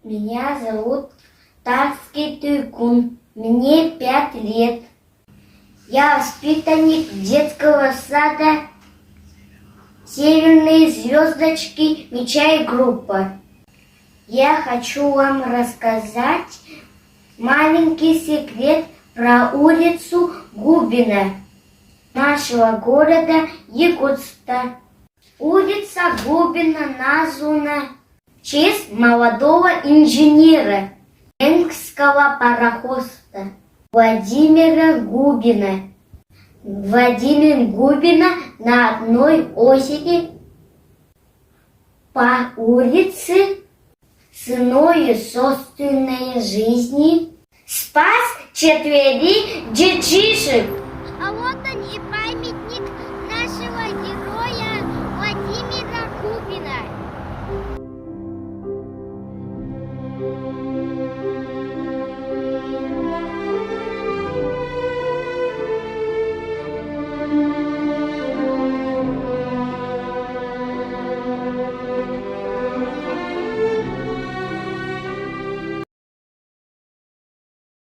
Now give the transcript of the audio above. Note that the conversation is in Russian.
Меня зовут Тарский Тюйкун. Мне 5 лет. Я воспитанник детского сада «Северные звездочки мяча и группа». Я хочу вам рассказать маленький секрет про улицу Губина нашего города Якутска. Улица Губина названа в честь молодого инженера венгерского парохода Владимира Губина. Владимир Губина на одной озере по улице ценою собственной жизни спас 4 детишек. А вот